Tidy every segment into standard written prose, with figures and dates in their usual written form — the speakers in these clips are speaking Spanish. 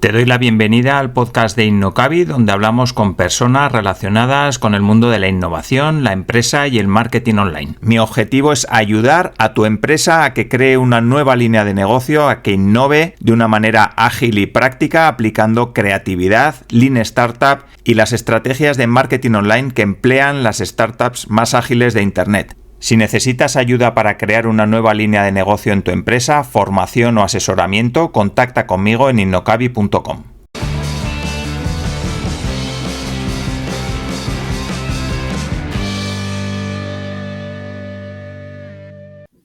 Te doy la bienvenida al podcast de Innocavi, donde hablamos con personas relacionadas con el mundo de la innovación, la empresa y el marketing online. Mi objetivo es ayudar a tu empresa a que cree una nueva línea de negocio, a que innove de una manera ágil y práctica, aplicando creatividad, Lean Startup y las estrategias de marketing online que emplean las startups más ágiles de Internet. Si necesitas ayuda para crear una nueva línea de negocio en tu empresa, formación o asesoramiento, contacta conmigo en innocavi.com.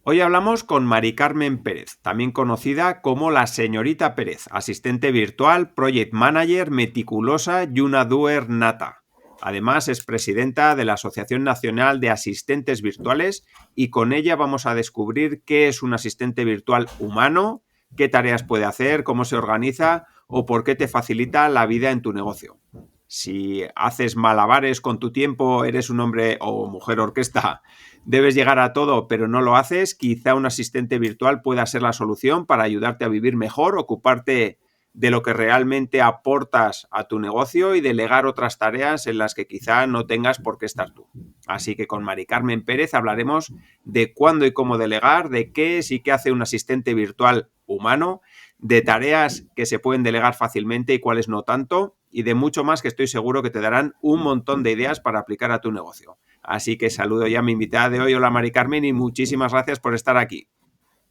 Hoy hablamos con Mari Carmen Pérez, también conocida como la señorita Pérez, asistente virtual, project manager, meticulosa y una doer nata. Además, es presidenta de la Asociación Nacional de Asistentes Virtuales y con ella vamos a descubrir qué es un asistente virtual humano, qué tareas puede hacer, cómo se organiza o por qué te facilita la vida en tu negocio. Si haces malabares con tu tiempo, eres un hombre o mujer orquesta, debes llegar a todo pero no lo haces, quizá un asistente virtual pueda ser la solución para ayudarte a vivir mejor, ocuparte de lo que realmente aportas a tu negocio y delegar otras tareas en las que quizá no tengas por qué estar tú. Así que con Mari Carmen Pérez hablaremos de cuándo y cómo delegar, de qué es y qué hace un asistente virtual humano, de tareas que se pueden delegar fácilmente y cuáles no tanto, y de mucho más que estoy seguro que te darán un montón de ideas para aplicar a tu negocio. Así que saludo ya a mi invitada de hoy. Hola Mari Carmen y muchísimas gracias por estar aquí.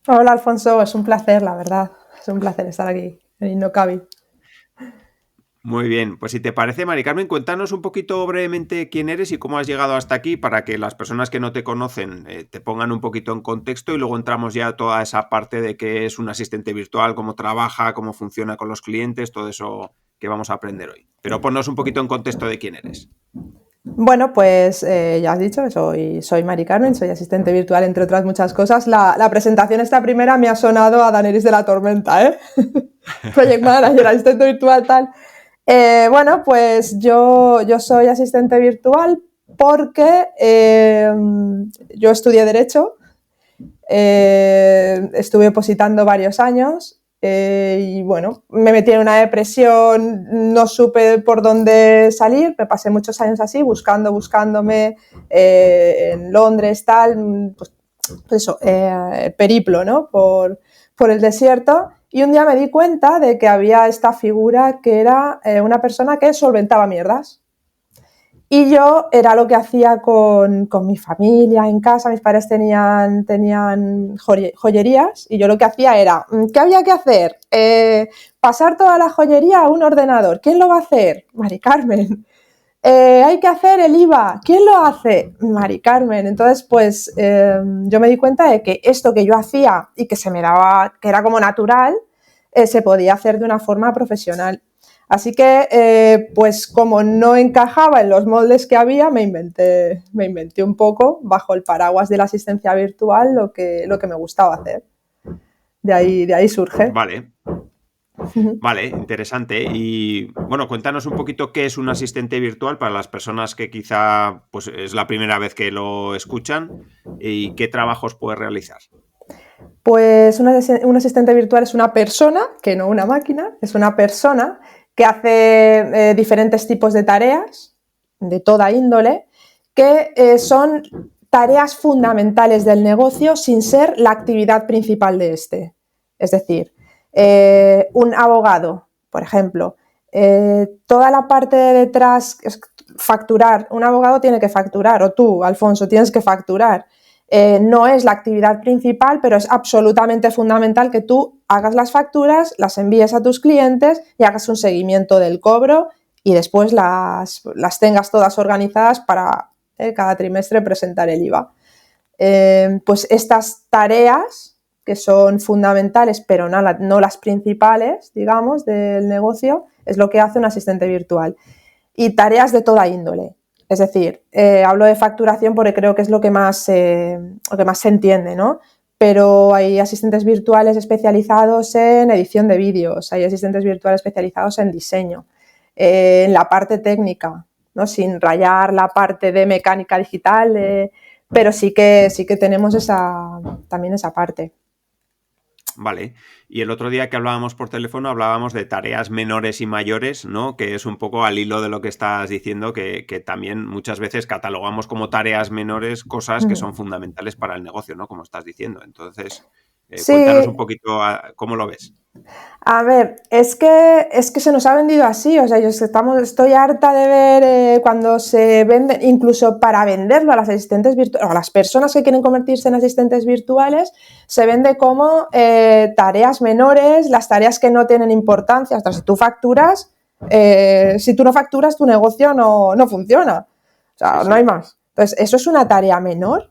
Hola Alfonso, es un placer, la verdad. Es un placer estar aquí en Innocavi. Muy bien, pues si te parece, Mari Carmen, cuéntanos un poquito brevemente quién eres y cómo has llegado hasta aquí para que las personas que no te conocen te pongan un poquito en contexto y luego entramos ya a toda esa parte de qué es un asistente virtual, cómo trabaja, cómo funciona con los clientes, todo eso que vamos a aprender hoy. Pero ponnos un poquito en contexto de quién eres. Bueno, pues ya has dicho, soy Mari Carmen, soy asistente virtual, entre otras muchas cosas. La presentación esta primera me ha sonado a Daenerys de la Tormenta, ¿eh? Project Manager, asistente virtual, tal. Bueno, pues yo soy asistente virtual porque yo estudié Derecho, estuve opositando varios años y bueno, me metí en una depresión, no supe por dónde salir, me pasé muchos años así, buscándome en Londres, tal, pues eso, periplo, ¿no? Por el desierto. Y un día me di cuenta de que había esta figura que era una persona que solventaba mierdas. Y yo era lo que hacía con mi familia en casa. Mis padres tenían joyerías y yo lo que hacía era, ¿qué había que hacer? Pasar toda la joyería a un ordenador. ¿Quién lo va a hacer? Mari Carmen. Hay que hacer el IVA. ¿Quién lo hace? Mari Carmen. Entonces, pues yo me di cuenta de que esto que yo hacía y que se me daba, que era como natural, se podía hacer de una forma profesional. Así que, pues como no encajaba en los moldes que había, me inventé un poco, bajo el paraguas de la asistencia virtual, lo que me gustaba hacer. De ahí surge. Vale, interesante. Y bueno, cuéntanos un poquito qué es un asistente virtual para las personas que quizá pues, es la primera vez que lo escuchan y qué trabajos puede realizar. Pues un asistente virtual es una persona, que no una máquina, es una persona que hace diferentes tipos de tareas, de toda índole, que son tareas fundamentales del negocio sin ser la actividad principal de este. Es decir, un abogado, por ejemplo, toda la parte de detrás, facturar, un abogado tiene que facturar, o tú, Alfonso, tienes que facturar. No es la actividad principal, pero es absolutamente fundamental que tú hagas las facturas, las envíes a tus clientes y hagas un seguimiento del cobro y después las tengas todas organizadas para cada trimestre presentar el IVA. Pues estas tareas, que son fundamentales, pero no las principales, digamos, del negocio, es lo que hace un asistente virtual. Y tareas de toda índole. Es decir, hablo de facturación porque creo que es lo que más se entiende, ¿no? Pero hay asistentes virtuales especializados en edición de vídeos, hay asistentes virtuales especializados en diseño, en la parte técnica, ¿no? Sin rayar la parte de mecánica digital, pero sí que tenemos también esa parte. Vale. Y el otro día que hablábamos por teléfono hablábamos de tareas menores y mayores, ¿no? Que es un poco al hilo de lo que estás diciendo, que también muchas veces catalogamos como tareas menores cosas que son fundamentales para el negocio, ¿no? Como estás diciendo. Entonces, cuéntanos un Sí, poquito cómo lo ves. a ver, es que se nos ha vendido así, o sea, estoy harta de ver cuando se venden, incluso para venderlo a las asistentes virtuales, o a las personas que quieren convertirse en asistentes virtuales, se vende como tareas menores, las tareas que no tienen importancia, hasta si tú facturas, si tú no facturas, tu negocio no funciona, o Sí, sea, no hay sí. más. Entonces, ¿eso es una tarea menor?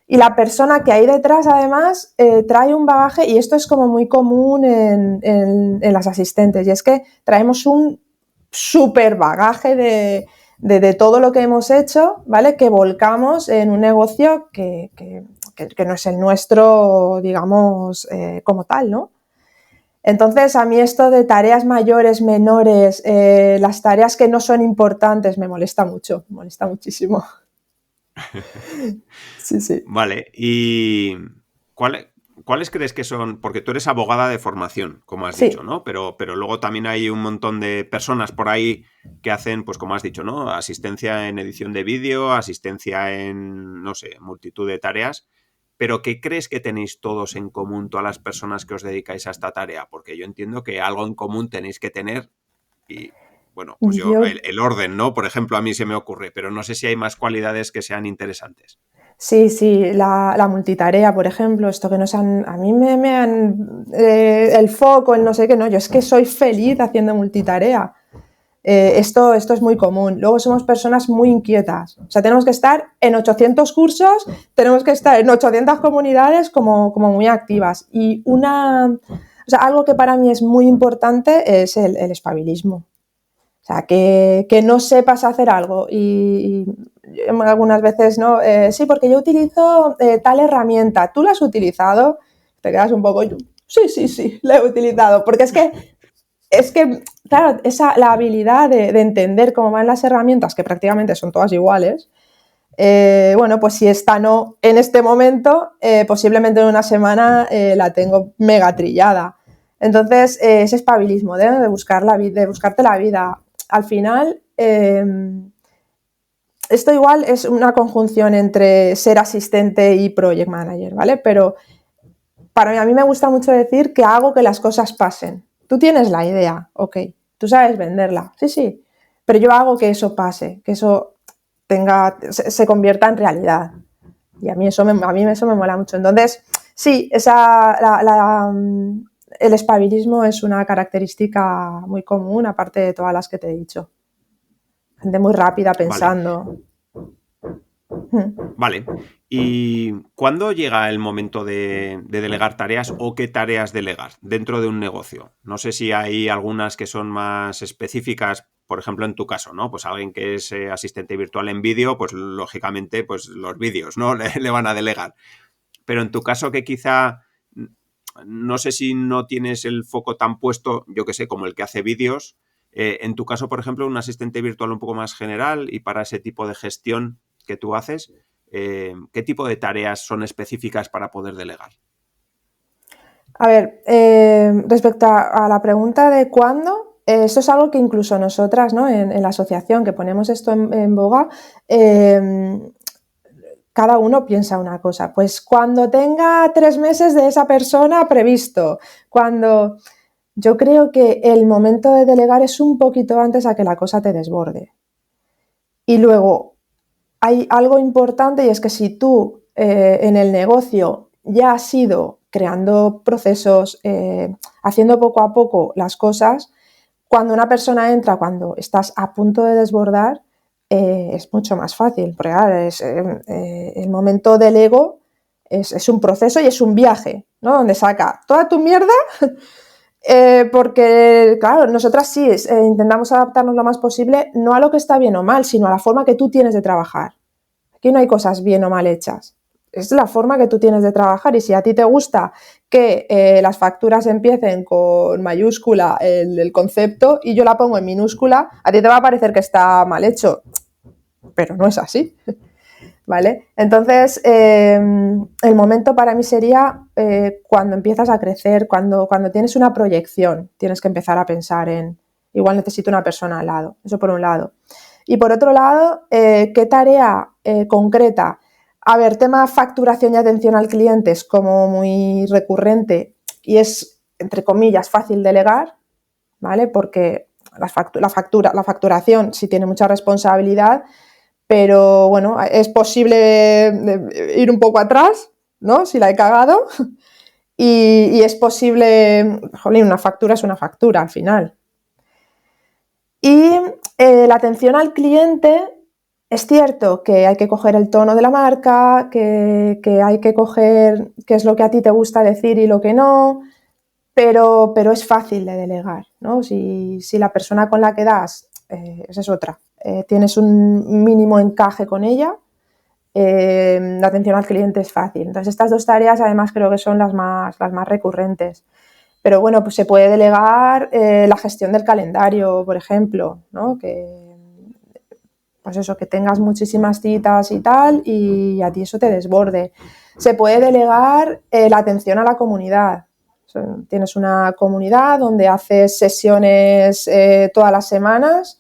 Y la persona que hay detrás, además, trae un bagaje, y esto es como muy común en las asistentes, y es que traemos un súper bagaje de todo lo que hemos hecho, ¿vale? Que volcamos en un negocio que no es el nuestro, digamos, como tal, ¿no? Entonces, a mí esto de tareas mayores, menores, las tareas que no son importantes, me molesta mucho, me molesta muchísimo. Sí, sí. Vale. ¿Y cuáles crees que son? Porque tú eres abogada de formación, como has dicho, Sí. ¿no? Pero luego también hay un montón de personas por ahí que hacen, pues como has dicho, ¿no? Asistencia en edición de vídeo, asistencia en, no sé, multitud de tareas. Pero ¿qué crees que tenéis todos en común, todas las personas que os dedicáis a esta tarea? Porque yo entiendo que algo en común tenéis que tener y, bueno, pues yo, Yo el orden, ¿no? Por ejemplo, a mí se me ocurre, pero no sé si hay más cualidades que sean interesantes. Sí, sí, la multitarea, por ejemplo, esto que nos han, a mí me han, el foco, el no sé qué, no, yo es que soy feliz haciendo multitarea. Esto es muy común. Luego somos personas muy inquietas. O sea, tenemos que estar en 800 cursos, tenemos que estar en 800 comunidades como muy activas. O sea, algo que para mí es muy importante es el espabilismo. O sea, que no sepas hacer algo y algunas veces, ¿no? Sí, porque yo utilizo tal herramienta. ¿Tú la has utilizado? Te quedas un poco, sí, sí, sí, la he utilizado. Porque claro, la habilidad de entender cómo van las herramientas, que prácticamente son todas iguales, bueno, pues si esta no en este momento, posiblemente en una semana la tengo mega trillada. Entonces, ese espabilismo de buscarte la vida. Al final, esto igual es una conjunción entre ser asistente y project manager, ¿vale? Pero para mí, a mí me gusta mucho decir que hago que las cosas pasen. Tú tienes la idea, ok, tú sabes venderla, sí, sí, pero yo hago que eso pase, que eso se convierta en realidad. Y a mí a mí eso me mola mucho. Entonces, sí, el espabilismo es una característica muy común, aparte de todas las que te he dicho. Gente muy rápida Vale. pensando. Vale. ¿Y cuándo llega el momento de delegar tareas o qué tareas delegar dentro de un negocio? No sé si hay algunas que son más específicas, por ejemplo, en tu caso, ¿no? Pues alguien que es asistente virtual en vídeo, pues lógicamente, pues los vídeos, ¿no? Le van a delegar. Pero en tu caso que quizá, no sé si no tienes el foco tan puesto, yo que sé, como el que hace vídeos. En tu caso, por ejemplo, un asistente virtual un poco más general y para ese tipo de gestión que tú haces, ¿qué tipo de tareas son específicas para poder delegar? A ver, respecto a la pregunta de cuándo, esto es algo que incluso nosotras, ¿no? En la asociación que ponemos esto en boga, cada uno piensa una cosa. Pues cuando tenga 3 meses de esa persona previsto, cuando yo creo que el momento de delegar es un poquito antes a que la cosa te desborde. Y luego hay algo importante y es que si tú en el negocio ya has ido creando procesos, haciendo poco a poco las cosas, cuando una persona entra, cuando estás a punto de desbordar, es mucho más fácil, porque claro, el momento del ego es un proceso y es un viaje, ¿no? Donde saca toda tu mierda, porque, claro, nosotras sí intentamos adaptarnos lo más posible, no a lo que está bien o mal, sino a la forma que tú tienes de trabajar. Aquí no hay cosas bien o mal hechas. Es la forma que tú tienes de trabajar y si a ti te gusta que las facturas empiecen con mayúscula el concepto y yo la pongo en minúscula, a ti te va a parecer que está mal hecho, pero no es así. ¿vale? Entonces, el momento para mí sería cuando empiezas a crecer, cuando tienes una proyección, tienes que empezar a pensar en, igual necesito una persona al lado, eso por un lado. Y por otro lado, ¿qué tarea concreta? A ver, tema facturación y atención al cliente es como muy recurrente y es, entre comillas, fácil delegar, ¿vale? Porque la facturación sí tiene mucha responsabilidad, pero bueno, es posible ir un poco atrás, ¿no? Si la he cagado. Y es posible, jolín, una factura es una factura al final. Y la atención al cliente, es cierto que hay que coger el tono de la marca, que hay que coger qué es lo que a ti te gusta decir y lo que no, pero es fácil de delegar, ¿no? Si la persona con la que das, esa es otra, tienes un mínimo encaje con ella, la atención al cliente es fácil. Entonces, estas dos tareas además creo que son las más recurrentes. Pero bueno, pues se puede delegar la gestión del calendario, por ejemplo, ¿no? Que, pues eso, que tengas muchísimas citas y tal, y a ti eso te desborde. Se puede delegar la atención a la comunidad. O sea, tienes una comunidad donde haces sesiones todas las semanas.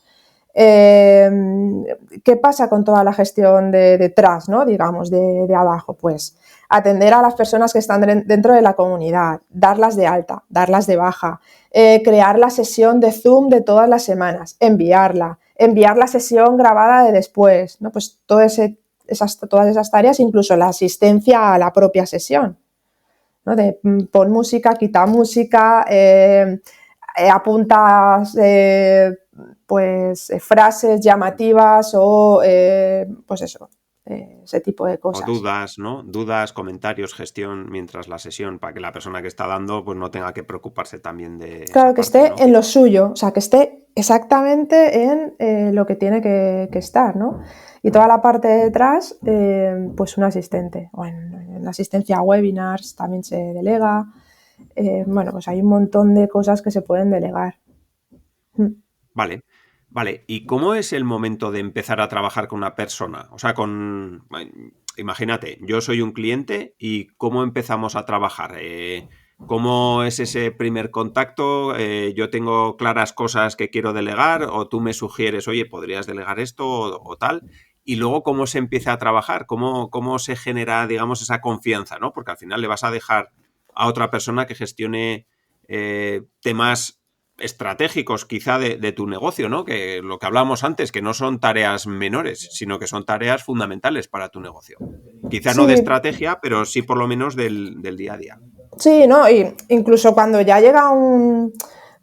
¿Qué pasa con toda la gestión de detrás, ¿no? Digamos, de abajo? Pues atender a las personas que están dentro de la comunidad, darlas de alta, darlas de baja, crear la sesión de Zoom de todas las semanas, enviar la sesión grabada de después, ¿no? Pues todas esas tareas, incluso la asistencia a la propia sesión, ¿no? De pon música, quita música, apuntas pues frases llamativas o pues eso, ese tipo de cosas. O dudas, ¿no? Dudas, comentarios, gestión mientras la sesión, para que la persona que está dando pues no tenga que preocuparse también de claro, esa que parte, esté ¿no? en lo suyo, o sea, que esté exactamente en lo que tiene que estar, ¿no? Y toda la parte de detrás, pues un asistente. O en la asistencia a webinars también se delega. Bueno, pues hay un montón de cosas que se pueden delegar. Vale, vale. ¿Y cómo es el momento de empezar a trabajar con una persona? O sea, imagínate, yo soy un cliente y ¿cómo empezamos a trabajar? ¿Cómo es ese primer contacto? ¿Yo tengo claras cosas que quiero delegar o tú me sugieres, oye, podrías delegar esto o tal? Y luego, ¿cómo se empieza a trabajar? ¿Cómo se genera, digamos, esa confianza, ¿no? Porque al final le vas a dejar a otra persona que gestione temas estratégicos quizá de tu negocio, ¿no? Que lo que hablábamos antes, que no son tareas menores, sino que son tareas fundamentales para tu negocio. Quizá no de Sí, estrategia, pero sí por lo menos del día a día. sí, ¿no? Y incluso cuando ya llega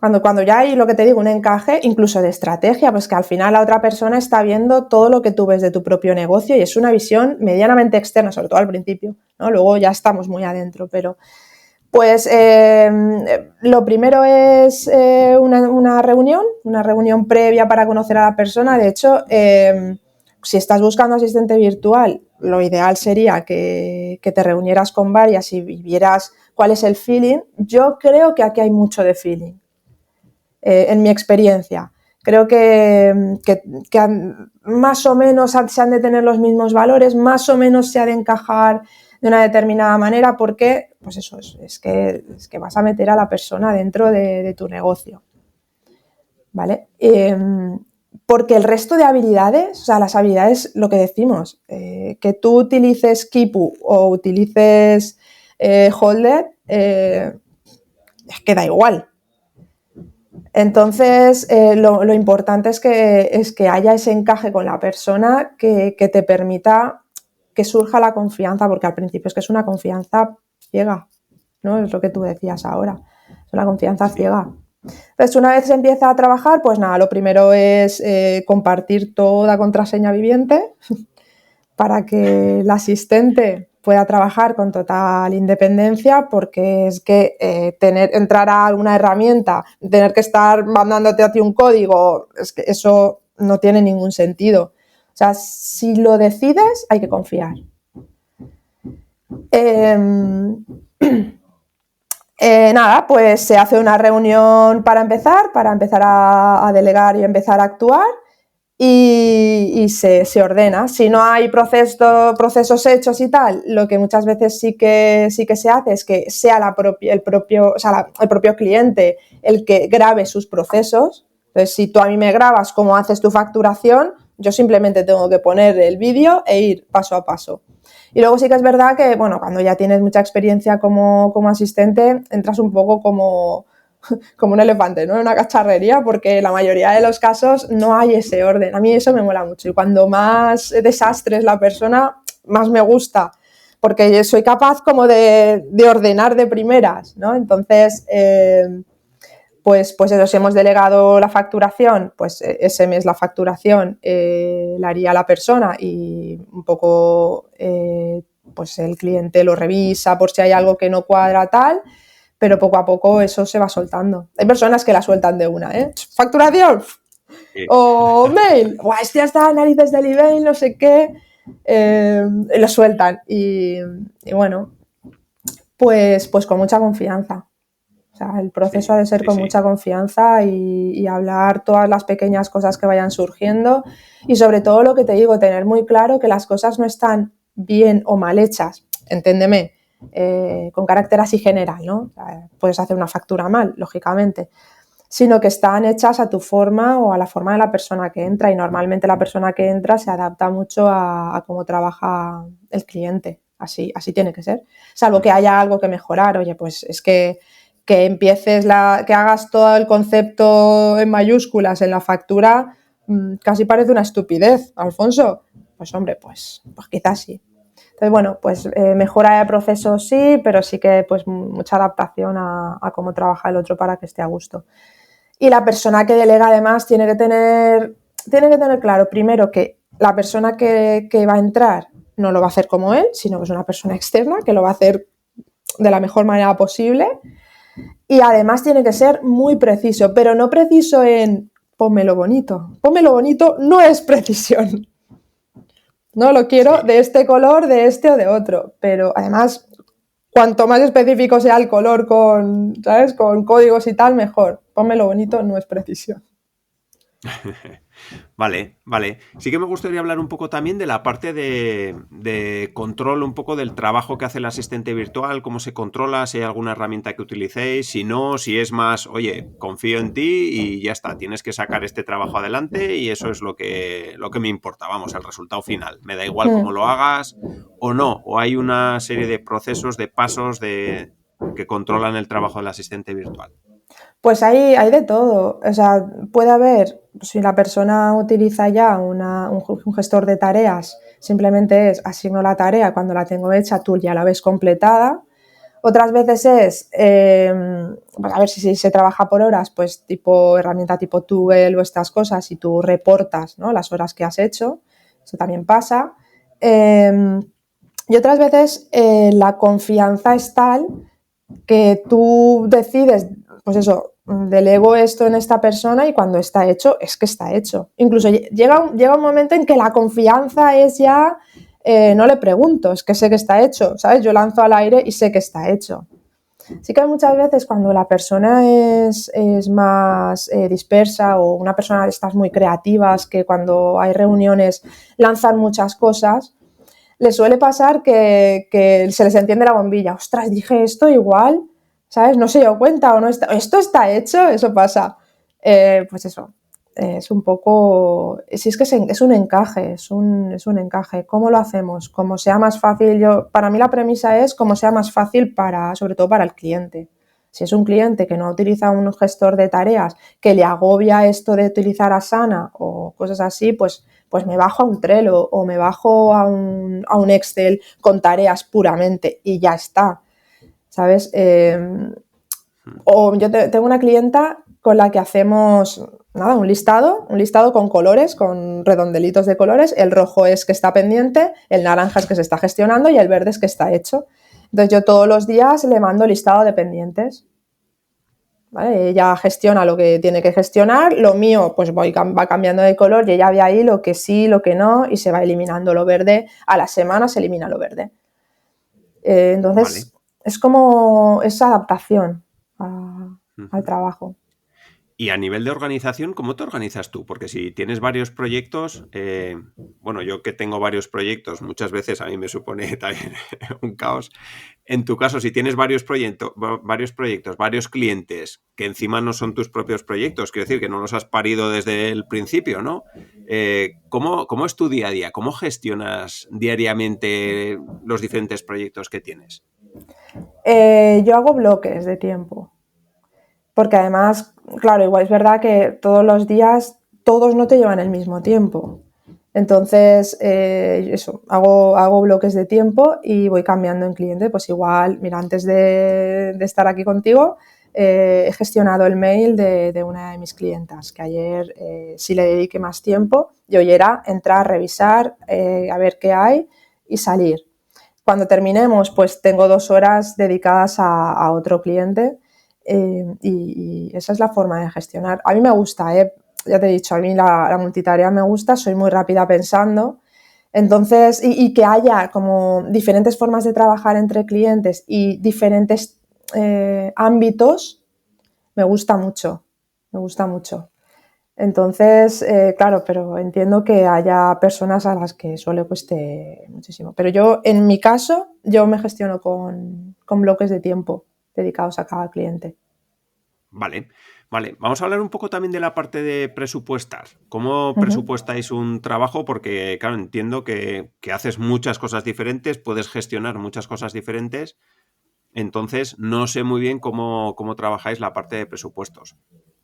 cuando ya hay, lo que te digo, un encaje, incluso de estrategia, pues que al final la otra persona está viendo todo lo que tú ves de tu propio negocio y es una visión medianamente externa, sobre todo al principio, ¿no? Luego ya estamos muy adentro, pero pues lo primero es una reunión previa para conocer a la persona. De hecho, si estás buscando asistente virtual, lo ideal sería que te reunieras con varias y vieras cuál es el feeling. Yo creo que aquí hay mucho de feeling, en mi experiencia. Creo que más o menos se han de tener los mismos valores, más o menos se ha de encajar de una determinada manera, porque pues eso es que vas a meter a la persona dentro de tu negocio, ¿vale? Porque el resto de habilidades, o sea, las habilidades, lo que decimos, que tú utilices Kipu o utilices Holder, es que da igual. Entonces, lo importante es que haya ese encaje con la persona que te permita que surja la confianza, porque al principio es que es una confianza ciega, ¿no? Es lo que tú decías ahora, es una confianza ciega. Entonces, una vez se empieza a trabajar, pues nada, lo primero es compartir toda contraseña viviente para que el asistente pueda trabajar con total independencia, porque es que entrar a alguna herramienta, tener que estar mandándote a ti un código, es que eso no tiene ningún sentido. O sea, si lo decides, hay que confiar. Nada, pues se hace una reunión para empezar a delegar y empezar a actuar. y se ordena. Si no hay procesos hechos y tal, lo que muchas veces sí que se hace es que sea el propio cliente el que grabe sus procesos. Entonces, si tú a mí me grabas cómo haces tu facturación, yo simplemente tengo que poner el vídeo e ir paso a paso. Y luego sí que es verdad que, bueno, cuando ya tienes mucha experiencia como asistente, entras un poco como un elefante, ¿no? En una cacharrería, porque la mayoría de los casos no hay ese orden. A mí eso me mola mucho. Y cuando más desastre es la persona, más me gusta, porque soy capaz como de ordenar de primeras, ¿no? Entonces, pues eso, si hemos delegado la facturación, pues ese mes la facturación la haría la persona y un poco pues el cliente lo revisa por si hay algo que no cuadra tal, pero poco a poco eso se va soltando. Hay personas que la sueltan de una, ¿eh? Facturación o mail, este ya está, narices del email, no sé qué, lo sueltan y bueno, pues con mucha confianza. O sea, el proceso ha de ser con mucha confianza y hablar todas las pequeñas cosas que vayan surgiendo y sobre todo lo que te digo, tener muy claro que las cosas no están bien o mal hechas, entiéndeme, con carácter así general, ¿no? Puedes hacer una factura mal, lógicamente, sino que están hechas a tu forma o a la forma de la persona que entra y normalmente la persona que entra se adapta mucho a cómo trabaja el cliente, así tiene que ser, salvo que haya algo que mejorar, oye, pues es que que hagas todo el concepto en mayúsculas en la factura, casi parece una estupidez, Alfonso. Pues hombre, pues quizás sí. Entonces, bueno, pues mejora de proceso sí, pero sí que pues mucha adaptación a cómo trabaja el otro para que esté a gusto. Y la persona que delega además tiene que tener claro, primero, que la persona que va a entrar no lo va a hacer como él, sino que es una persona externa que lo va a hacer de la mejor manera posible. Y además tiene que ser muy preciso, pero no preciso en pónmelo bonito. Pónmelo bonito no es precisión. No lo quiero de este color, de este o de otro. Pero además, cuanto más específico sea el color con, ¿sabes? Con códigos y tal, mejor. Pónmelo bonito no es precisión. Vale. Sí que me gustaría hablar un poco también de la parte de control, un poco del trabajo que hace el asistente virtual, cómo se controla, si hay alguna herramienta que utilicéis, si no, si es más, oye, confío en ti y ya está, tienes que sacar este trabajo adelante y eso es lo que me importa, vamos, el resultado final. Me da igual cómo lo hagas o no, o hay una serie de procesos, de pasos que controlan el trabajo del asistente virtual. Pues hay de todo. O sea, puede haber, si la persona utiliza ya un gestor de tareas, simplemente es asigno la tarea, cuando la tengo hecha tú ya la ves completada. Otras veces es, pues a ver si se trabaja por horas, pues tipo herramienta tipo Toggle o estas cosas y tú reportas, ¿no?, las horas que has hecho. Eso también pasa. Y otras veces la confianza es tal que tú decides, pues eso, delego esto en esta persona y cuando está hecho, es que está hecho. Incluso llega un momento en que la confianza es ya, no le pregunto, es que sé que está hecho, ¿sabes? Yo lanzo al aire y sé que está hecho. Sí que muchas veces cuando la persona es más dispersa o una persona de estas muy creativas que cuando hay reuniones lanzan muchas cosas, le suele pasar que se les enciende la bombilla. Ostras, dije esto igual, ¿sabes? No se dio cuenta o no está. ¿Esto está hecho? Eso pasa. Pues eso, es un poco... Si es que es un encaje, es un encaje. ¿Cómo lo hacemos? Como sea más fácil. Para mí la premisa es como sea más fácil sobre todo para el cliente. Si es un cliente que no utiliza un gestor de tareas, que le agobia esto de utilizar Asana o cosas así, pues me bajo a un Trello o me bajo a un Excel con tareas puramente y ya está, ¿sabes? O yo tengo una clienta con la que hacemos un listado con colores, con redondelitos de colores. El rojo es que está pendiente, el naranja es que se está gestionando y el verde es que está hecho. Entonces yo todos los días le mando listado de pendientes. ¿Vale? Ella gestiona lo que tiene que gestionar, lo mío pues va cambiando de color y ella ve ahí lo que sí, lo que no y se va eliminando lo verde, a la semana se elimina lo verde. Entonces es como esa adaptación al trabajo. Y a nivel de organización, ¿cómo te organizas tú? Porque si tienes varios proyectos, bueno, yo que tengo varios proyectos, muchas veces a mí me supone también un caos. En tu caso, si tienes varios proyectos, varios clientes, que encima no son tus propios proyectos, quiero decir que no los has parido desde el principio, ¿no? ¿Cómo es tu día a día? ¿Cómo gestionas diariamente los diferentes proyectos que tienes? Yo hago bloques de tiempo, porque además, claro, igual es verdad que todos los días todos no te llevan el mismo tiempo. Entonces, eso, hago bloques de tiempo y voy cambiando en cliente. Pues igual, mira, antes de estar aquí contigo, he gestionado el mail de una de mis clientas, que ayer sí le dediqué más tiempo y hoy era entrar, revisar, a ver qué hay y salir. Cuando terminemos, pues tengo 2 horas dedicadas a otro cliente y esa es la forma de gestionar. A mí me gusta, ya te he dicho, a mí la multitarea me gusta, soy muy rápida pensando. Entonces, y que haya como diferentes formas de trabajar entre clientes y diferentes ámbitos, me gusta mucho, me gusta mucho. Entonces, claro, pero entiendo que haya personas a las que eso le cueste muchísimo. Pero yo, en mi caso, yo me gestiono con bloques de tiempo dedicados a cada cliente. Vale, vale. Vamos a hablar un poco también de la parte de presupuestar. ¿Cómo Ujú. presupuestáis un trabajo? Porque, claro, entiendo que haces muchas cosas diferentes, puedes gestionar muchas cosas diferentes, entonces no sé muy bien cómo trabajáis la parte de presupuestos.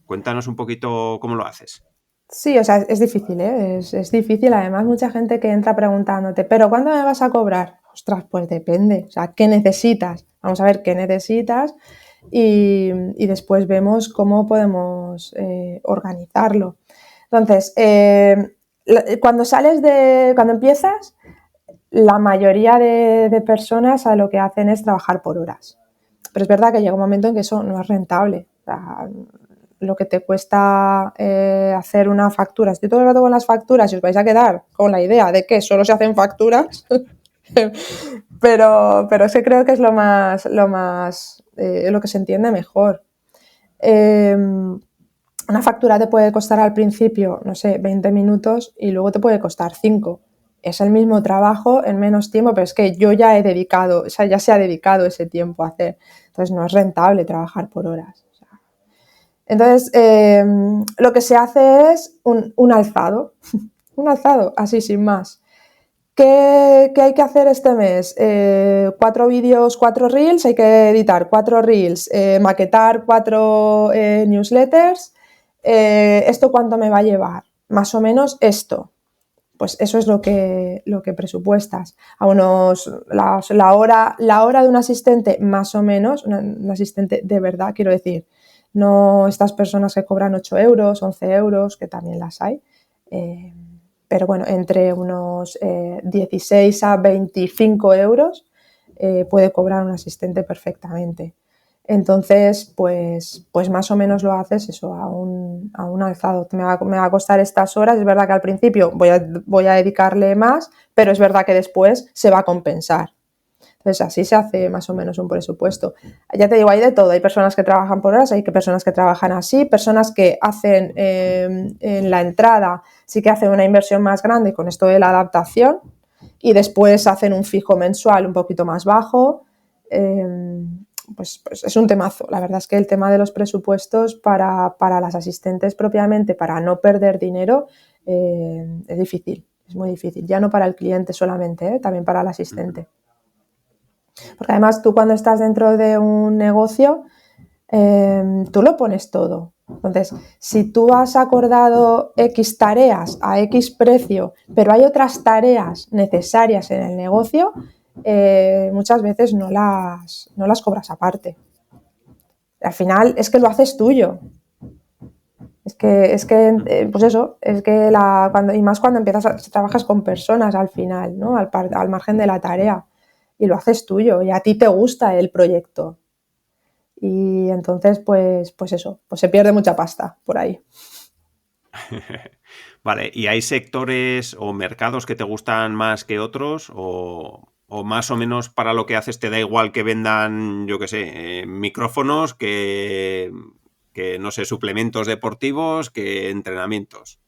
Cuéntanos un poquito cómo lo haces. Sí, o sea, es difícil, ¿eh? Es difícil. Además, mucha gente que entra preguntándote, ¿pero cuándo me vas a cobrar? Ostras, pues depende. O sea, ¿qué necesitas? Vamos a ver qué necesitas y después vemos cómo podemos organizarlo. Entonces, cuando empiezas, la mayoría de personas a lo que hacen es trabajar por horas. Pero es verdad que llega un momento en que eso no es rentable. O sea, lo que te cuesta hacer una factura. Estoy todo el rato con las facturas y os vais a quedar con la idea de que solo se hacen facturas, pero es que creo que es lo que se entiende mejor. Una factura te puede costar al principio, no sé, 20 minutos y luego te puede costar 5. Es el mismo trabajo en menos tiempo, pero es que yo ya he dedicado, o sea, ya se ha dedicado ese tiempo a hacer. Entonces no es rentable trabajar por horas. Entonces, lo que se hace es un alzado, un alzado, así sin más. ¿Qué hay que hacer este mes? 4 vídeos, 4 reels, hay que editar 4 reels, maquetar 4 newsletters. ¿Esto cuánto me va a llevar? Más o menos esto. Pues eso es lo que presupuestas. La hora de un asistente, más o menos, un asistente de verdad, quiero decir, no estas personas que cobran 8 euros, 11 euros, que también las hay, pero bueno, entre unos 16 a 25 euros puede cobrar un asistente perfectamente. Entonces, pues más o menos lo haces eso, a un alzado. Me va a costar estas horas, es verdad que al principio voy a dedicarle más, pero es verdad que después se va a compensar. Entonces, así se hace más o menos un presupuesto. Ya te digo, hay de todo. Hay personas que trabajan por horas, hay personas que trabajan así, personas que hacen en la entrada, sí que hacen una inversión más grande con esto de la adaptación y después hacen un fijo mensual un poquito más bajo. Pues es un temazo. La verdad es que el tema de los presupuestos para las asistentes propiamente, para no perder dinero, es difícil, es muy difícil. Ya no para el cliente solamente, también para el asistente. Porque además tú cuando estás dentro de un negocio, tú lo pones todo. Entonces, si tú has acordado X tareas a X precio, pero hay otras tareas necesarias en el negocio, muchas veces no las cobras aparte. Al final es que lo haces tuyo. Pues eso, es que y más cuando trabajas con personas al final, ¿no? Al margen de la tarea. Y lo haces tuyo y a ti te gusta el proyecto. Y entonces, pues eso, pues se pierde mucha pasta por ahí. Vale, ¿y hay sectores o mercados que te gustan más que otros? ¿O más o menos para lo que haces te da igual que vendan, yo qué sé, micrófonos que no sé, suplementos deportivos que entrenamientos.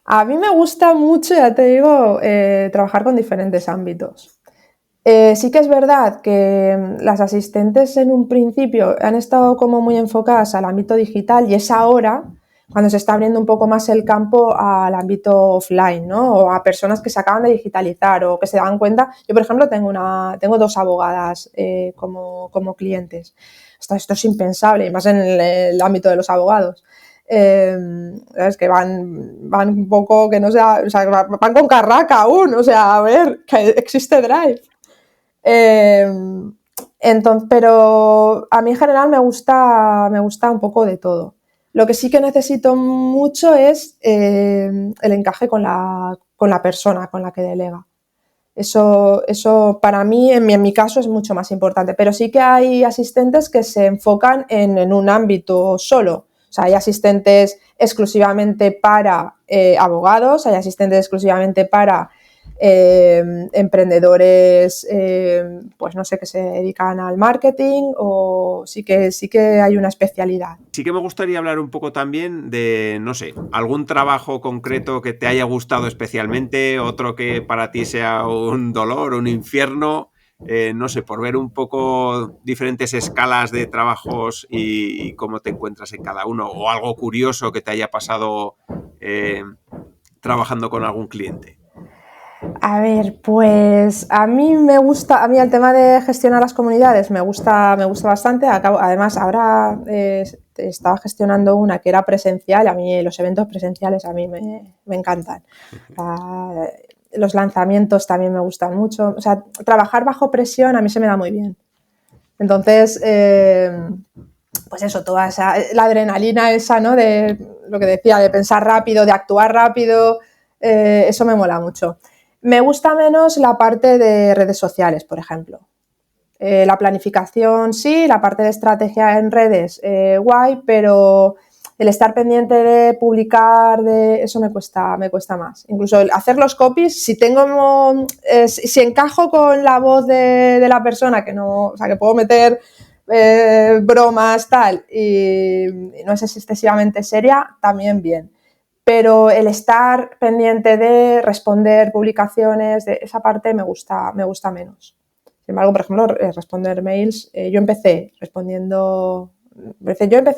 A mí me gusta mucho, ya te digo, trabajar con diferentes ámbitos. Sí que es verdad que las asistentes en un principio han estado como muy enfocadas al ámbito digital y es ahora cuando se está abriendo un poco más el campo al ámbito offline, ¿no? O a personas que se acaban de digitalizar o que se dan cuenta. Yo, por ejemplo, tengo 2 abogadas como clientes. Esto es impensable, y más en el ámbito de los abogados. Es que van un poco que no sea, o sea, van con carraca aún, o sea, a ver, que existe Drive. Entonces, pero a mí en general me gusta un poco de todo. Lo que sí que necesito mucho es el encaje con la persona con la que delega. Eso para mí, en mi caso, es mucho más importante. Pero sí que hay asistentes que se enfocan en un ámbito solo. O sea, hay asistentes exclusivamente para abogados, hay asistentes exclusivamente para emprendedores, pues no sé, que se dedican al marketing, o sí que hay una especialidad. Sí que me gustaría hablar un poco también de, no sé, algún trabajo concreto que te haya gustado especialmente, otro que para ti sea un dolor, un infierno, no sé, por ver un poco diferentes escalas de trabajos y cómo te encuentras en cada uno, o algo curioso que te haya pasado trabajando con algún cliente. A ver, pues a mí el tema de gestionar las comunidades me gusta bastante. Además, ahora estaba gestionando una que era presencial. A mí los eventos presenciales a mí me encantan. Los lanzamientos también me gustan mucho. O sea, trabajar bajo presión a mí se me da muy bien. Entonces, pues eso, la adrenalina esa, ¿no? De lo que decía, de pensar rápido, de actuar rápido, eso me mola mucho. Me gusta menos la parte de redes sociales, por ejemplo. La planificación sí, la parte de estrategia en redes, guay, pero el estar pendiente de publicar, eso me cuesta más. Incluso el hacer los copies, si encajo con la voz de la persona, que no, o sea, que puedo meter bromas, tal, y no es excesivamente seria, también bien. Pero el estar pendiente de responder publicaciones, de esa parte me gusta menos. Sin embargo, por ejemplo, responder mails, yo empecé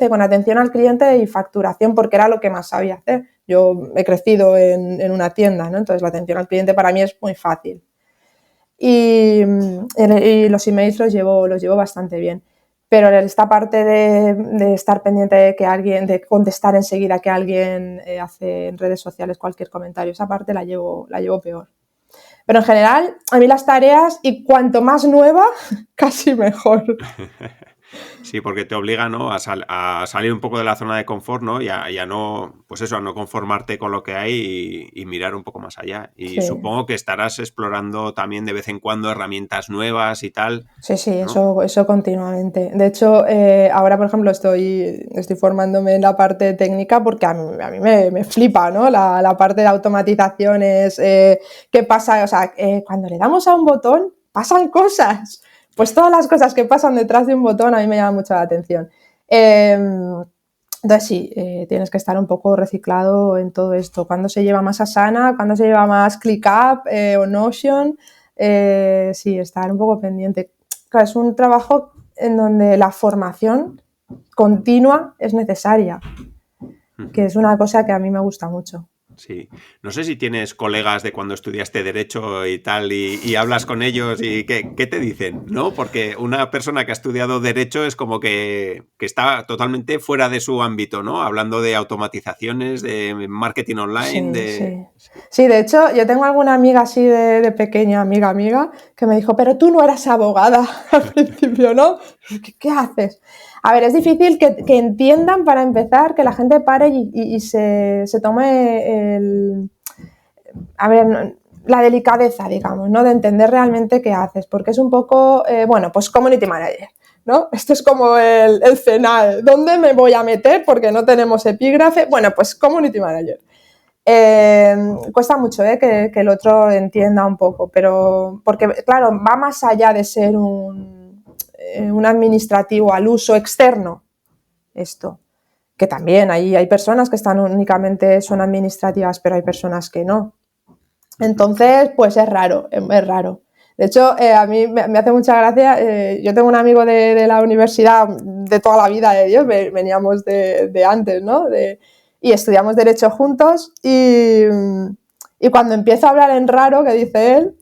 con atención al cliente y facturación porque era lo que más sabía hacer. Yo he crecido en una tienda, ¿no? Entonces la atención al cliente para mí es muy fácil. Y los emails los llevo bastante bien. Pero esta parte de estar pendiente de contestar enseguida que alguien hace en redes sociales cualquier comentario, esa parte la llevo peor. Pero en general, a mí las tareas, y cuanto más nueva, casi mejor. Sí, porque te obliga, ¿no? a salir un poco de la zona de confort, ¿no? Y a no, pues eso, a no conformarte con lo que hay y mirar un poco más allá. Y Sí. supongo que estarás explorando también de vez en cuando herramientas nuevas y tal. Sí, ¿no? eso continuamente. De hecho, ahora, por ejemplo, estoy formándome en la parte técnica porque a mí me flipa, ¿no? La parte de automatizaciones, qué pasa, o sea, cuando le damos a un botón, pasan cosas. Pues todas las cosas que pasan detrás de un botón a mí me llaman mucho la atención. Entonces sí, tienes que estar un poco reciclado en todo esto. ¿Cuándo se lleva más Asana? ¿Cuándo se lleva más ClickUp o Notion? Sí, estar un poco pendiente. Claro, es un trabajo en donde la formación continua es necesaria, que es una cosa que a mí me gusta mucho. Sí. No sé si tienes colegas de cuando estudiaste Derecho y tal, y hablas con ellos y ¿qué te dicen? ¿No? Porque una persona que ha estudiado Derecho es como que está totalmente fuera de su ámbito, ¿no? Hablando de automatizaciones, de marketing online, Sí, de hecho, yo tengo alguna amiga así de pequeña, amiga, que me dijo, pero tú no eras abogada al principio, ¿no? ¿Qué haces? A ver, es difícil que entiendan, para empezar, que la gente pare y se tome la delicadeza, digamos, ¿no? De entender realmente qué haces, porque es un poco, bueno, pues community manager, ¿no? Esto es como el CENAL. ¿Dónde me voy a meter? Porque no tenemos epígrafe. Bueno, pues community manager. Cuesta mucho que el otro entienda un poco, pero porque, claro, va más allá de ser un administrativo al uso externo. esto. Que también hay personas que están únicamente, son administrativas, pero hay personas que no. Entonces, pues es raro, es raro. De hecho, a mí me hace mucha gracia, yo tengo un amigo de la universidad de toda la vida de Dios, veníamos de antes, ¿no? Y estudiamos Derecho juntos y cuando empiezo a hablar en raro, que dice él,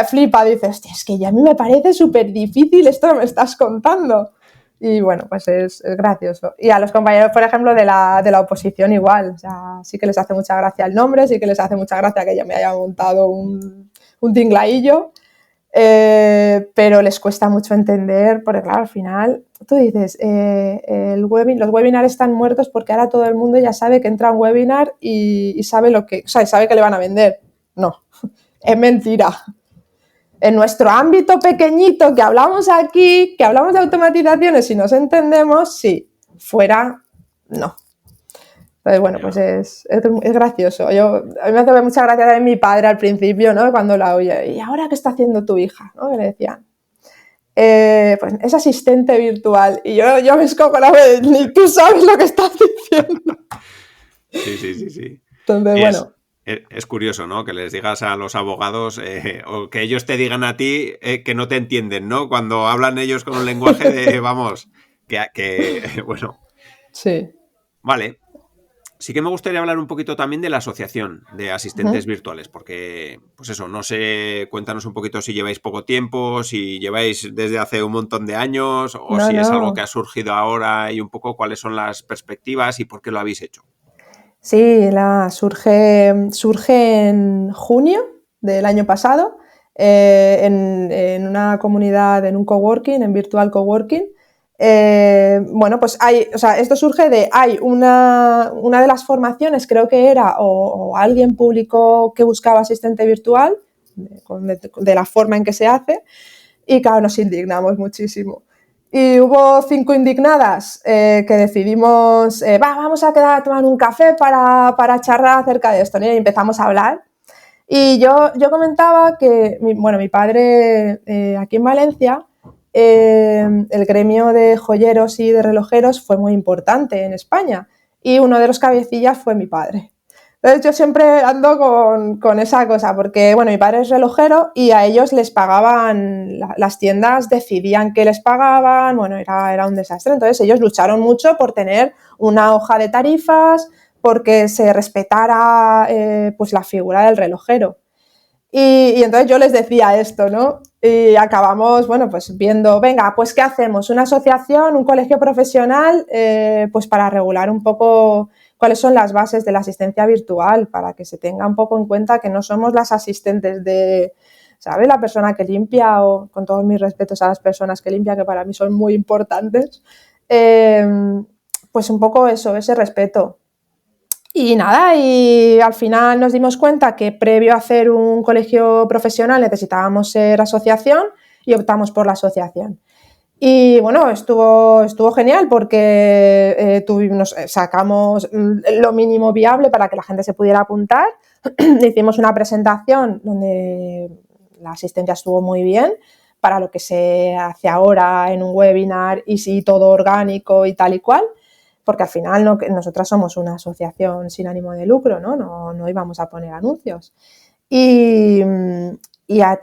flipa, dice, hostia, es que ya a mí me parece súper difícil esto que me estás contando. Y bueno, pues es gracioso. Y a los compañeros, por ejemplo, de la oposición igual. O sea, sí que les hace mucha gracia el nombre, sí que les hace mucha gracia que ya me haya montado un tinglaillo, pero les cuesta mucho entender, porque claro, al final, tú dices, los webinars están muertos porque ahora todo el mundo ya sabe que entra a un webinar y sabe sabe que le van a vender. No, es mentira. En nuestro ámbito pequeñito que hablamos aquí, que hablamos de automatizaciones y nos entendemos, sí, fuera, no. Entonces, bueno, pues es gracioso. A mí me hace mucha gracia también mi padre al principio, ¿no? Cuando la oye, ¿y ahora qué está haciendo tu hija? ¿No? Que le decían, pues es asistente virtual. Y yo me escojonaba, ni tú sabes lo que estás diciendo. Sí. Entonces, bueno. Es curioso, ¿no? Que les digas a los abogados o que ellos te digan a ti que no te entienden, ¿no? Cuando hablan ellos con un lenguaje de, vamos, bueno. Sí. Vale. Sí que me gustaría hablar un poquito también de la asociación de asistentes virtuales, porque, pues eso, no sé, cuéntanos un poquito si lleváis poco tiempo, si lleváis desde hace un montón de años o si es algo que ha surgido ahora y un poco cuáles son las perspectivas y por qué lo habéis hecho. Sí, surge en junio del año pasado en una comunidad, en un coworking, en virtual coworking. Bueno, pues esto surge hay una de las formaciones, creo que era, o alguien publicó que buscaba asistente virtual, de la forma en que se hace, y claro, nos indignamos muchísimo. Y hubo 5 indignadas que decidimos, vamos a quedar a tomar un café para charlar acerca de esto, ¿no? Y empezamos a hablar. Y yo comentaba que, mi padre aquí en Valencia, el gremio de joyeros y de relojeros fue muy importante en España y uno de los cabecillas fue mi padre. Entonces yo siempre ando con esa cosa, porque bueno, mi padre es relojero y a ellos les pagaban, las tiendas decidían qué les pagaban, bueno, era un desastre. Entonces ellos lucharon mucho por tener una hoja de tarifas, porque se respetara pues la figura del relojero. Y entonces yo les decía esto, ¿no? Y acabamos, bueno, pues viendo, venga, pues ¿qué hacemos? Una asociación, un colegio profesional, pues para regular un poco cuáles son las bases de la asistencia virtual, para que se tenga un poco en cuenta que no somos las asistentes de, ¿sabes? La persona que limpia, o con todos mis respetos a las personas que limpian, que para mí son muy importantes, pues un poco eso, ese respeto. Y nada, y al final nos dimos cuenta que previo a hacer un colegio profesional necesitábamos ser asociación y optamos por la asociación. Y bueno, estuvo genial porque sacamos lo mínimo viable para que la gente se pudiera apuntar. Hicimos una presentación donde la asistencia estuvo muy bien para lo que se hace ahora en un webinar y sí, todo orgánico y tal y cual. Porque al final nosotras somos una asociación sin ánimo de lucro, no íbamos a poner anuncios. Y ya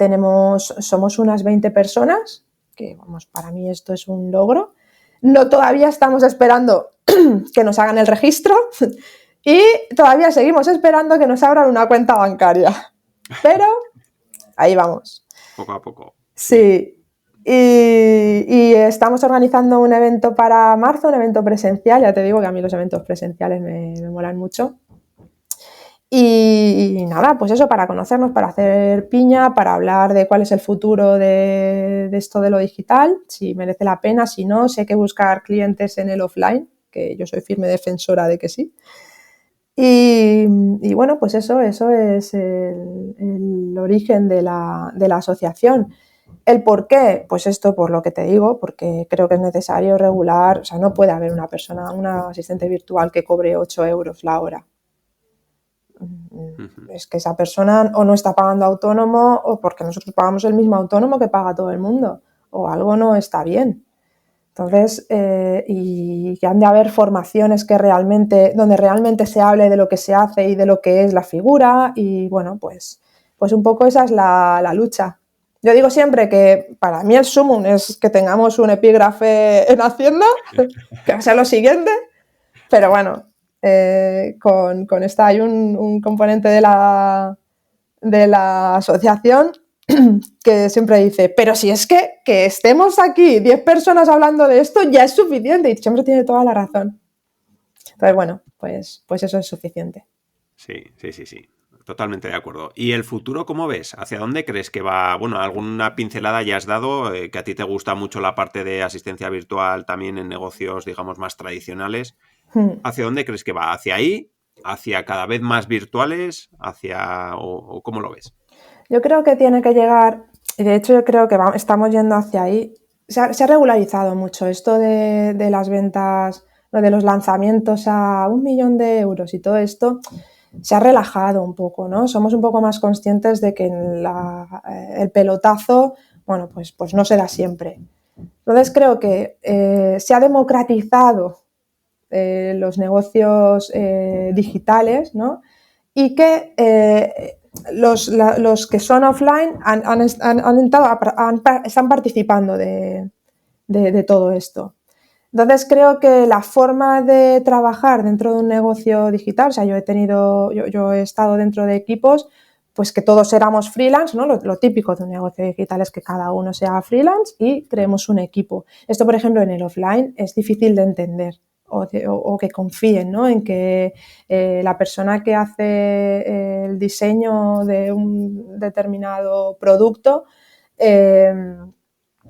somos unas 20 personas, que vamos, para mí esto es un logro. No, todavía estamos esperando que nos hagan el registro y todavía seguimos esperando que nos abran una cuenta bancaria. Pero ahí vamos. Poco a poco. Sí. Y estamos organizando un evento para marzo, un evento presencial. Ya te digo que a mí los eventos presenciales me molan mucho. Y nada, pues eso, para conocernos, para hacer piña, para hablar de cuál es el futuro de esto de lo digital, si merece la pena, si no, si hay que buscar clientes en el offline, que yo soy firme defensora de que sí. Y bueno, pues eso es el origen de la asociación. ¿El por qué? Pues esto, por lo que te digo, porque creo que es necesario regular, o sea, no puede haber una asistente virtual que cobre 8 euros la hora. Es que esa persona o no está pagando autónomo o porque nosotros pagamos el mismo autónomo que paga todo el mundo, o algo no está bien. Entonces, y que han de haber formaciones donde realmente se hable de lo que se hace y de lo que es la figura, y bueno, pues un poco esa es la lucha. Yo digo siempre que para mí el sumum es que tengamos un epígrafe en Hacienda, que sea lo siguiente, pero bueno, con esta hay un componente de la asociación que siempre dice, pero si es que estemos aquí 10 personas hablando de esto ya es suficiente, y siempre tiene toda la razón. Entonces, bueno, pues eso es suficiente. Sí. Totalmente de acuerdo. ¿Y el futuro cómo ves? ¿Hacia dónde crees que va? Bueno, alguna pincelada ya has dado, que a ti te gusta mucho la parte de asistencia virtual también en negocios, digamos, más tradicionales. ¿Hacia dónde crees que va? ¿Hacia ahí? ¿Hacia cada vez más virtuales? ¿O cómo lo ves? Yo creo que tiene que llegar, y de hecho yo creo que estamos yendo hacia ahí. Se ha regularizado mucho esto de las ventas, de los lanzamientos a 1 millón de euros y todo esto. Se ha relajado un poco, ¿no? Somos un poco más conscientes de que el pelotazo, bueno, pues no se da siempre. Entonces creo que se ha democratizado los negocios digitales, ¿no? Y que los que son offline están participando de todo esto. Entonces creo que la forma de trabajar dentro de un negocio digital, o sea, yo he estado dentro de equipos, pues que todos éramos freelance, ¿no? Lo típico de un negocio digital es que cada uno sea freelance y creemos un equipo. Esto, por ejemplo, en el offline es difícil de entender o que confíen, ¿no? En que la persona que hace el diseño de un determinado producto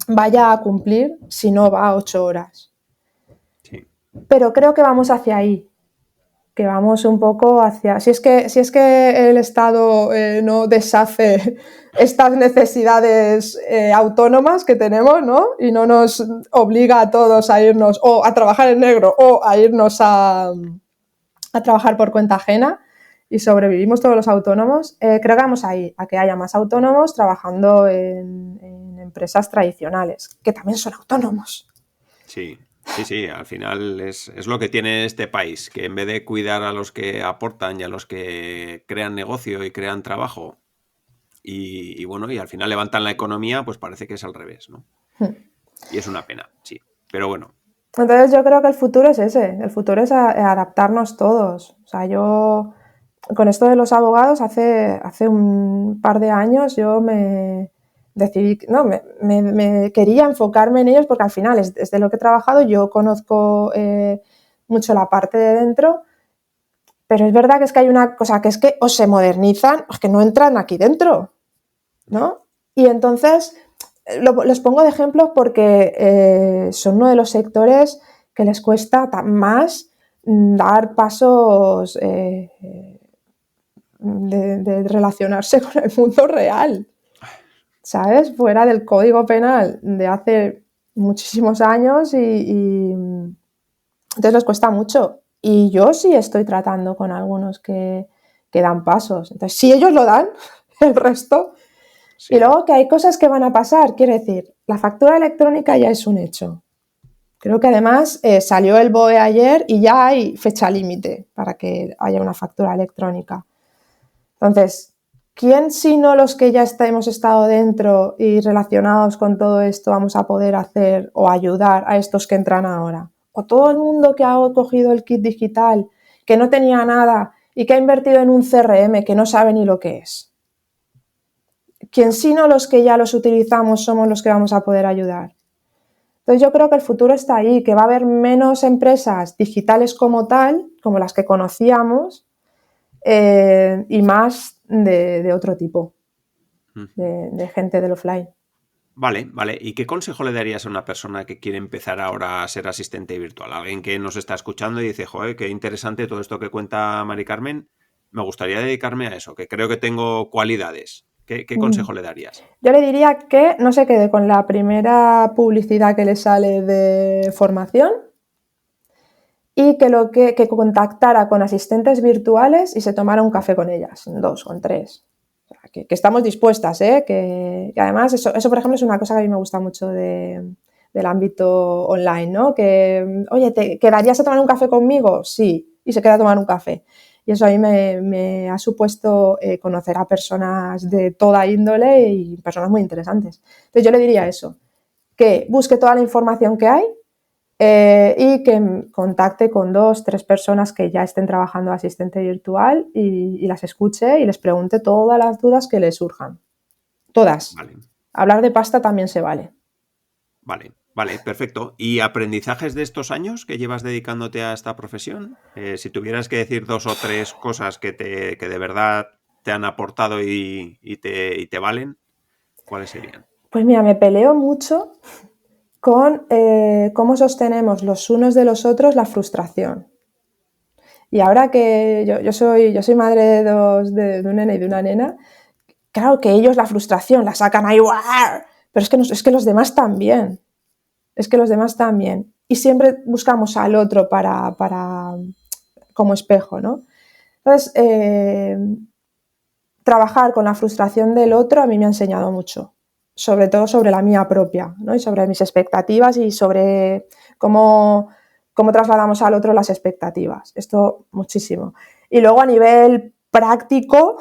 vaya a cumplir si no va a 8 horas. Pero creo que vamos hacia ahí, que vamos un poco hacia... Si es que el Estado no deshace estas necesidades autónomas que tenemos, ¿no? Y no nos obliga a todos a irnos o a trabajar en negro o a irnos a trabajar por cuenta ajena y sobrevivimos todos los autónomos, creo que vamos ahí, a que haya más autónomos trabajando en empresas tradicionales, que también son autónomos. Sí, al final es lo que tiene este país, que en vez de cuidar a los que aportan y a los que crean negocio y crean trabajo y bueno, y al final levantan la economía, pues parece que es al revés, ¿no? Y es una pena, sí, pero bueno. Entonces yo creo que el futuro es ese, el futuro es adaptarnos todos. O sea, yo con esto de los abogados hace un par de años yo me decidí, no, me quería enfocarme en ellos porque al final es de lo que he trabajado, yo conozco mucho la parte de dentro, pero es verdad que es que hay una cosa que es que o se modernizan o es que no entran aquí dentro, ¿no? Y entonces los pongo de ejemplo porque son uno de los sectores que les cuesta más dar pasos de relacionarse con el mundo real, ¿sabes? Fuera del código penal de hace muchísimos años y entonces les cuesta mucho. Y yo sí estoy tratando con algunos que dan pasos. Entonces, si ellos lo dan, el resto... Sí. Y luego que hay cosas que van a pasar, quiero decir, la factura electrónica ya es un hecho. Creo que además salió el BOE ayer y ya hay fecha límite para que haya una factura electrónica. Entonces, ¿quién sino los que ya hemos estado dentro y relacionados con todo esto vamos a poder hacer o ayudar a estos que entran ahora? O todo el mundo que ha cogido el kit digital, que no tenía nada y que ha invertido en un CRM que no sabe ni lo que es. ¿Quién sino los que ya los utilizamos somos los que vamos a poder ayudar? Entonces yo creo que el futuro está ahí, que va a haber menos empresas digitales como tal, como las que conocíamos, y más de otro tipo, de gente del offline. Vale. ¿Y qué consejo le darías a una persona que quiere empezar ahora a ser asistente virtual? Alguien que nos está escuchando y dice, joder, qué interesante todo esto que cuenta Mari Carmen, me gustaría dedicarme a eso, que creo que tengo cualidades. ¿Qué consejo le darías? Yo le diría que no se quede con la primera publicidad que le sale de formación y que contactara con asistentes virtuales y se tomara un café con ellas, 2 o 3. O sea, que estamos dispuestas, que además eso, por ejemplo, es una cosa que a mí me gusta mucho de del ámbito online, ¿no? Que, oye, ¿te quedarías a tomar un café conmigo? Sí, y se queda a tomar un café. Y eso a mí me ha supuesto conocer a personas de toda índole y personas muy interesantes. Entonces yo le diría eso, que busque toda la información que hay y que contacte con 2, 3 personas que ya estén trabajando de asistente virtual y las escuche y les pregunte todas las dudas que les surjan. Todas. Vale. Hablar de pasta también se vale. Vale, perfecto. ¿Y aprendizajes de estos años que llevas dedicándote a esta profesión? Si tuvieras que decir 2 o 3 cosas que de verdad te han aportado y te valen, ¿cuáles serían? Pues mira, me peleo mucho con cómo sostenemos los unos de los otros la frustración. Y ahora que yo soy madre de un nene y de una nena, claro que ellos la frustración la sacan ahí, ¡buah! Pero es que los demás también. Es que los demás también. Y siempre buscamos al otro como espejo, ¿no? Entonces, trabajar con la frustración del otro a mí me ha enseñado mucho, sobre todo sobre la mía propia, ¿no? Y sobre mis expectativas y sobre cómo trasladamos al otro las expectativas. Esto muchísimo. Y luego a nivel práctico,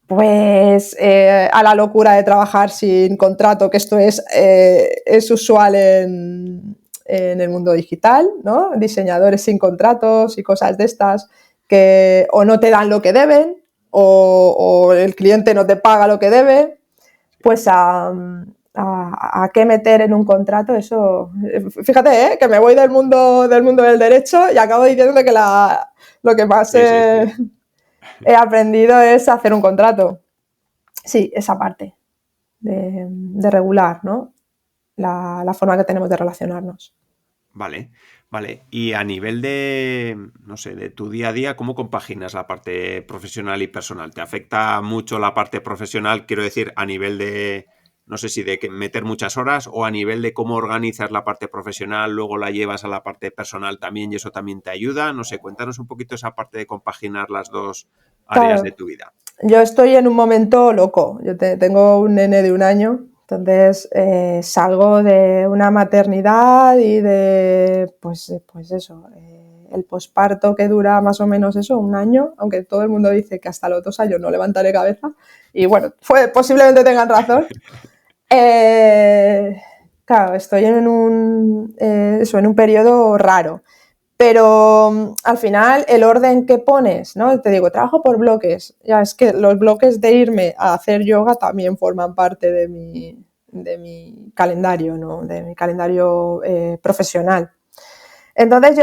pues a la locura de trabajar sin contrato, que esto es usual en el mundo digital, ¿no? Diseñadores sin contratos y cosas de estas que o no te dan lo que deben o el cliente no te paga lo que debe, pues a qué meter en un contrato, eso, fíjate, que me voy del mundo del derecho y acabo diciendo que lo que más he aprendido es hacer un contrato. Sí, esa parte de regular, ¿no? La forma que tenemos de relacionarnos. Vale. Y a nivel de, no sé, de tu día a día, ¿cómo compaginas la parte profesional y personal? ¿Te afecta mucho la parte profesional? Quiero decir, a nivel de, no sé si de meter muchas horas o a nivel de cómo organizas la parte profesional, luego la llevas a la parte personal también y eso también te ayuda. No sé, cuéntanos un poquito esa parte de compaginar las dos áreas de Claro, tu vida. yo estoy en un momento loco. Yo tengo un nene de 1 año, entonces salgo de una maternidad y de, pues eso, el posparto que dura más o menos eso, 1 año, aunque todo el mundo dice que hasta los 2 años no levantaré cabeza. Y bueno, posiblemente tengan razón. Claro, estoy en un periodo raro. Pero al final el orden que pones, ¿no? Te digo, trabajo por bloques. Ya es que los bloques de irme a hacer yoga también forman parte de mi calendario, ¿no? De mi calendario profesional. Entonces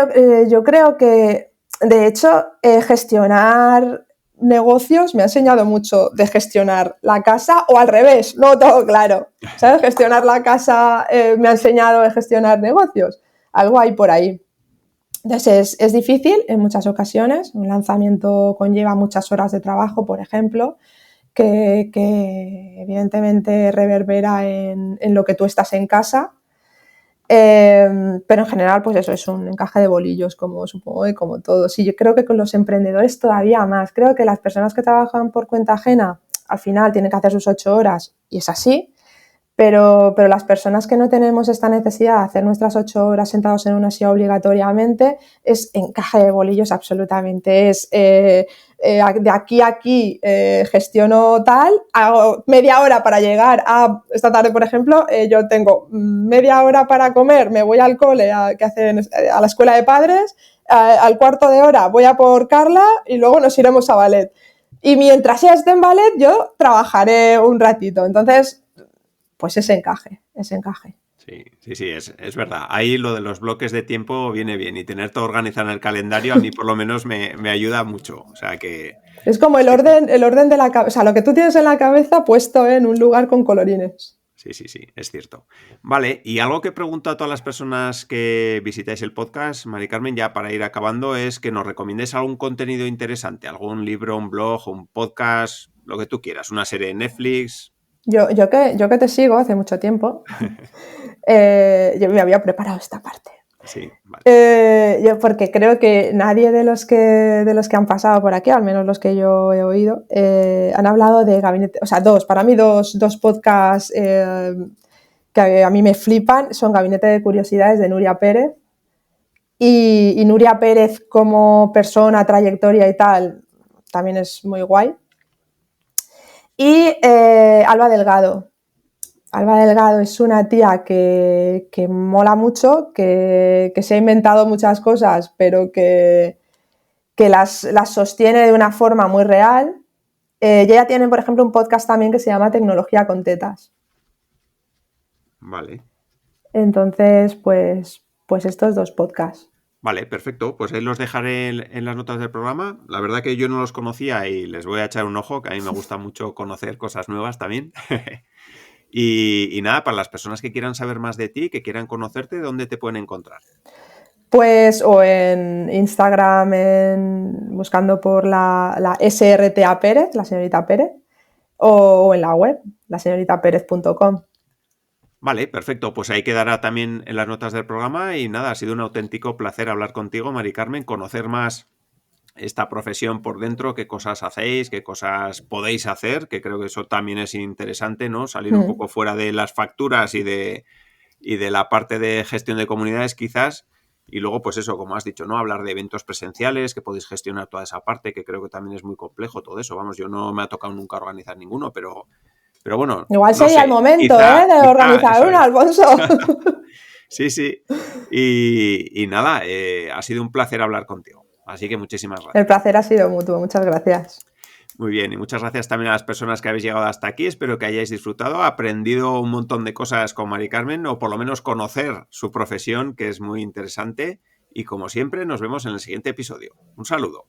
yo creo que, de hecho, gestionar negocios me ha enseñado mucho de gestionar la casa o al revés, no todo claro. ¿Sabes? Gestionar la casa me ha enseñado de gestionar negocios. Algo hay por ahí. Entonces es difícil en muchas ocasiones, un lanzamiento conlleva muchas horas de trabajo, por ejemplo, que evidentemente reverbera en lo que tú estás en casa, pero en general pues eso es un encaje de bolillos, como supongo y como todos. Y yo creo que con los emprendedores todavía más, creo que las personas que trabajan por cuenta ajena al final tienen que hacer sus 8 horas y es así. Pero las personas que no tenemos esta necesidad de hacer nuestras 8 horas sentados en una silla obligatoriamente es encaje de bolillos absolutamente. Es de aquí a aquí gestiono tal, hago media hora para llegar a esta tarde, por ejemplo, yo tengo media hora para comer, me voy al cole a la escuela de padres, al cuarto de hora voy a por Carla y luego nos iremos a ballet. Y mientras ella esté en ballet, yo trabajaré un ratito. Entonces, pues ese encaje. Sí, es verdad. Ahí lo de los bloques de tiempo viene bien y tener todo organizado en el calendario a mí por lo menos me ayuda mucho. O sea que... Es como el orden de la cabeza, o sea, lo que tú tienes en la cabeza puesto en un lugar con colorines. Sí, es cierto. Vale, y algo que pregunto a todas las personas que visitáis el podcast, Mari Carmen, ya para ir acabando, es que nos recomiendes algún contenido interesante, algún libro, un blog, un podcast, lo que tú quieras, una serie de Netflix. Yo que te sigo hace mucho tiempo, yo me había preparado esta parte. Sí, vale. Yo porque creo que nadie de los que han pasado por aquí, al menos los que yo he oído, han hablado de gabinete, o sea, para mí dos podcasts que a mí me flipan son Gabinete de Curiosidades de Nuria Pérez. Y Nuria Pérez como persona, trayectoria y tal, también es muy guay. Y Alba Delgado. Alba Delgado es una tía que mola mucho, que se ha inventado muchas cosas, pero que las sostiene de una forma muy real. Y ella tiene, por ejemplo, un podcast también que se llama Tecnología con Tetas. Vale. Entonces, pues estos 2 podcasts. Vale, perfecto. Pues ahí los dejaré en las notas del programa. La verdad que yo no los conocía y les voy a echar un ojo, que a mí me gusta mucho conocer cosas nuevas también. Y nada, para las personas que quieran saber más de ti, que quieran conocerte, ¿dónde te pueden encontrar? Pues o en Instagram buscando por la SRTA Pérez, la señorita Pérez, o en la web, laseñoritaperez.com. Vale, perfecto. Pues ahí quedará también en las notas del programa y nada, ha sido un auténtico placer hablar contigo, Mari Carmen, conocer más esta profesión por dentro, qué cosas hacéis, qué cosas podéis hacer, que creo que eso también es interesante, ¿no? Salir un poco fuera de las facturas y de la parte de gestión de comunidades quizás, y luego pues eso, como has dicho, ¿no? Hablar de eventos presenciales, que podéis gestionar toda esa parte, que creo que también es muy complejo todo eso. Vamos, yo no me ha tocado nunca organizar ninguno, pero bueno. Igual sería el momento, quizá, de organizar uno, Alfonso. Sí. Y nada, ha sido un placer hablar contigo. Así que muchísimas gracias. El placer ha sido mutuo, muchas gracias. Muy bien, y muchas gracias también a las personas que habéis llegado hasta aquí. Espero que hayáis disfrutado, aprendido un montón de cosas con Mari Carmen, o por lo menos conocer su profesión, que es muy interesante. Y como siempre, nos vemos en el siguiente episodio. Un saludo.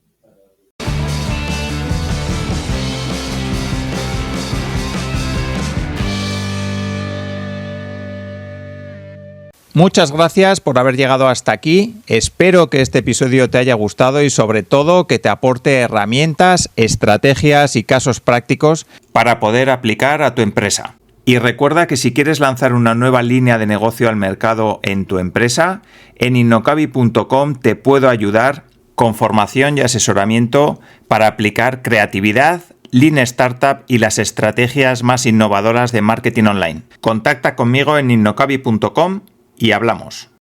Muchas gracias por haber llegado hasta aquí. Espero que este episodio te haya gustado y sobre todo que te aporte herramientas, estrategias y casos prácticos para poder aplicar a tu empresa. Y recuerda que si quieres lanzar una nueva línea de negocio al mercado en tu empresa, en innocabi.com te puedo ayudar con formación y asesoramiento para aplicar creatividad, Lean Startup y las estrategias más innovadoras de marketing online. Contacta conmigo en innocabi.com y hablamos.